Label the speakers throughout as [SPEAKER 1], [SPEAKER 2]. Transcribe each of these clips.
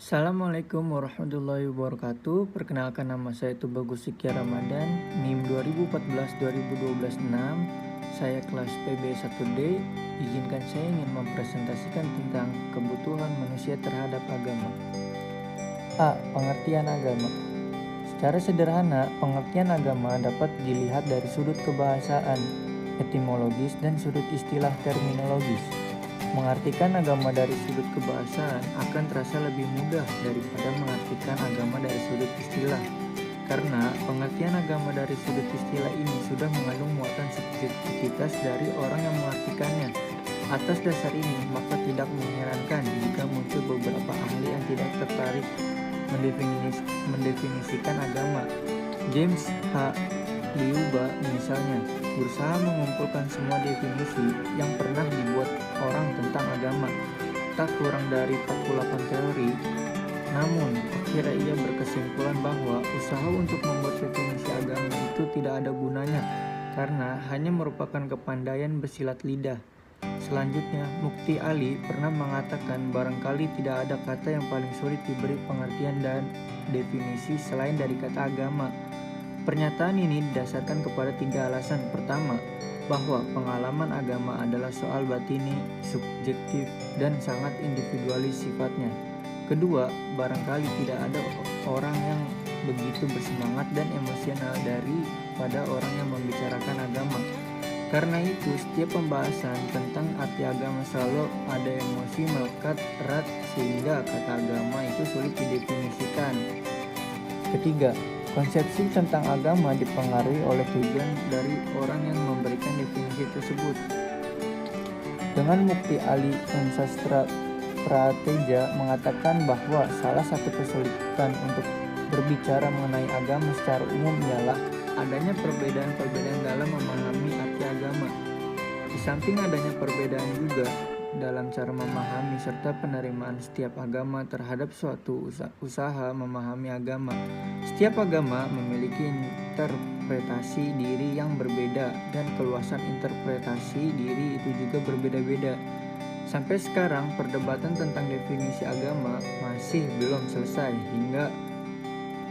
[SPEAKER 1] Assalamualaikum warahmatullahi wabarakatuh. Perkenalkan, nama saya Bagus Sikya Ramadan, NIM 2014-2012-6. Saya kelas PB 1D. Izinkan saya ingin mempresentasikan tentang kebutuhan manusia terhadap agama. A. Pengertian agama. Secara sederhana, pengertian agama dapat dilihat dari sudut kebahasaan, etimologis, dan sudut istilah terminologis. Mengartikan agama dari sudut kebahasaan akan terasa lebih mudah daripada mengartikan agama dari sudut istilah, karena pengertian agama dari sudut istilah ini sudah mengandung muatan subjektivitas dari orang yang mengartikannya. Atas dasar ini, maka tidak mengherankan jika muncul beberapa ahli yang tidak tertarik mendefinisikan agama. James H. Liuba misalnya berusaha mengumpulkan semua definisi yang pernah dibuat orang tentang agama, tak kurang dari 48 teori. Namun, akhirnya ia berkesimpulan bahwa usaha untuk membuat definisi agama itu tidak ada gunanya, karena hanya merupakan kepandaian bersilat lidah. Selanjutnya, Mukti Ali pernah mengatakan barangkali tidak ada kata yang paling sulit diberi pengertian dan definisi selain dari kata agama. Pernyataan ini didasarkan kepada 3 alasan. Pertama, bahwa pengalaman agama adalah soal batini, subjektif, dan sangat individualis sifatnya. Kedua, barangkali tidak ada orang yang begitu bersemangat dan emosional daripada orang yang membicarakan agama. Karena itu, setiap pembahasan tentang arti agama selalu ada emosi melekat erat sehingga kata agama itu sulit didefinisikan. Ketiga, konsepsi tentang agama dipengaruhi oleh tujuan dari orang yang memberikan definisi tersebut. Dengan Mukti Ali dan Sastra Prateja mengatakan bahwa salah satu kesulitan untuk berbicara mengenai agama secara umum ialah adanya perbedaan-perbedaan dalam memahami arti agama. Di samping adanya perbedaan juga dalam cara memahami serta penerimaan setiap agama terhadap suatu usaha memahami agama. Setiap agama memiliki interpretasi diri yang berbeda, dan keluasan interpretasi diri itu juga berbeda-beda. Sampai sekarang, perdebatan tentang definisi agama masih belum selesai hingga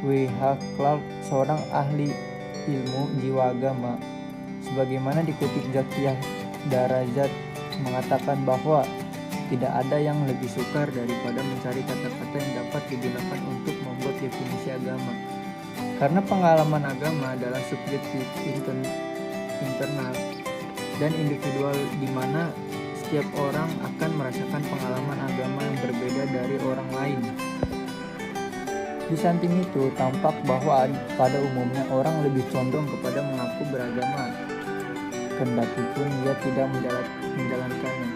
[SPEAKER 1] W.H. Clark, seorang ahli ilmu jiwa agama, sebagaimana dikutip Zakiyah Darajat, mengatakan bahwa tidak ada yang lebih sukar daripada mencari kata-kata yang dapat digunakan untuk membuat definisi agama. Karena pengalaman agama adalah subjektif, internal, dan individual, di mana setiap orang akan merasakan pengalaman agama yang berbeda dari orang lain. Di samping itu, tampak bahwa pada umumnya orang lebih condong kepada mengaku beragama, kendatipun ia tidak menjalankannya.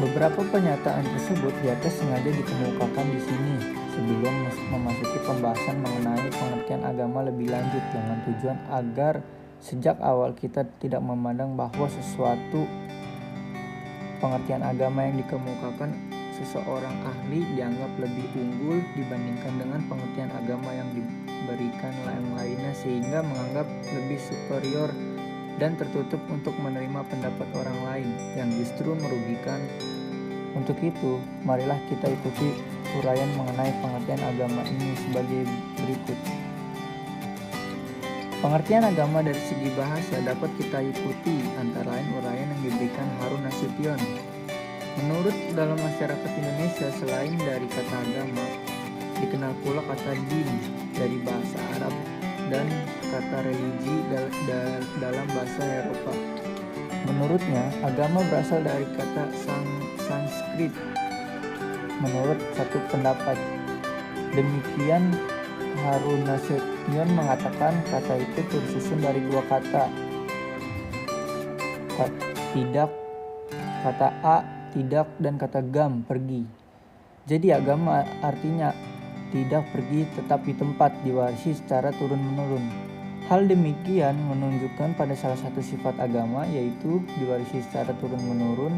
[SPEAKER 1] Beberapa pernyataan tersebut di atas sengaja dikemukakan di sini sebelum memasuki pembahasan mengenai pengertian agama lebih lanjut, dengan tujuan agar sejak awal kita tidak memandang bahwa sesuatu pengertian agama yang dikemukakan seseorang ahli dianggap lebih unggul dibandingkan dengan pengertian agama yang diberikan lain-lainnya, sehingga menganggap lebih superior dan tertutup untuk menerima pendapat orang lain yang justru merugikan. Untuk itu, marilah kita ikuti uraian mengenai pengertian agama ini sebagai berikut. Pengertian agama dari segi bahasa dapat kita ikuti antara lain uraian yang diberikan Harun Nasution. Menurut dalam masyarakat Indonesia, selain dari kata agama, dikenal pula kata din dari bahasa Arab dan kata religi dalam bahasa Eropa. Menurutnya, agama berasal dari kata Sanskrit. Menurut satu pendapat, demikian Harun Nasution mengatakan kata itu tersusun dari 2 kata. Tidak, kata a, tidak, dan kata gam, pergi. Jadi agama artinya tidak pergi, tetap di tempat, diwarisi secara turun-menurun. Hal demikian menunjukkan pada salah satu sifat agama, yaitu diwarisi secara turun-menurun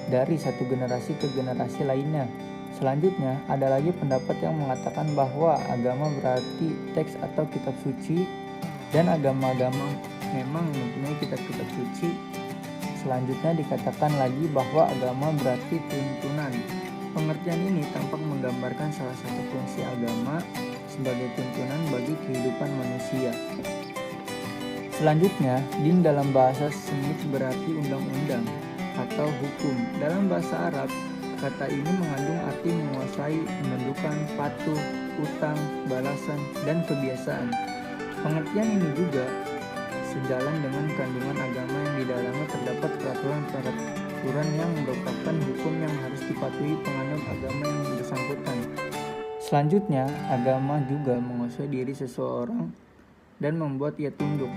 [SPEAKER 1] dari satu generasi ke generasi lainnya. Selanjutnya, ada lagi pendapat yang mengatakan bahwa agama berarti teks atau kitab suci, dan agama-agama memang mempunyai kitab-kitab suci. Selanjutnya dikatakan lagi bahwa agama berarti tuntunan. Pengertian ini tampak menggambarkan salah satu fungsi agama sebagai tuntunan bagi kehidupan manusia. Selanjutnya, din dalam bahasa Semit berarti undang-undang atau hukum. Dalam bahasa Arab, kata ini mengandung arti menguasai, menentukan, patuh, utang, balasan, dan kebiasaan. Pengertian ini juga sejalan dengan kandungan agama yang di dalamnya terdapat peraturan-peraturan yang merupakan hukum yang harus dipatuhi penganut agama yang bersangkutan. Selanjutnya, agama juga menguasai diri seseorang dan membuat ia tunduk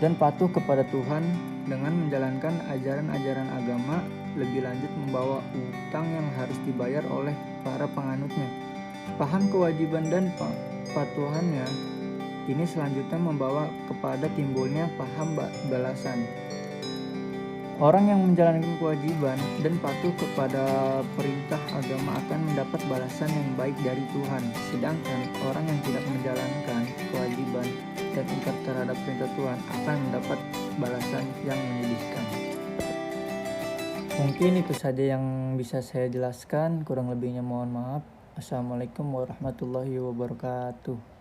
[SPEAKER 1] dan patuh kepada Tuhan dengan menjalankan ajaran-ajaran agama, lebih lanjut membawa utang yang harus dibayar oleh para penganutnya. Paham kewajiban dan patuhannya ini selanjutnya membawa kepada timbulnya paham balasan. Orang yang menjalankan kewajiban dan patuh kepada perintah agama akan mendapat balasan yang baik dari Tuhan. Sedangkan orang yang tidak menjalankan kewajiban dan ingkar terhadap perintah Tuhan akan mendapat balasan yang menyedihkan. Mungkin itu saja yang bisa saya jelaskan, kurang lebihnya mohon maaf. Assalamualaikum warahmatullahi wabarakatuh.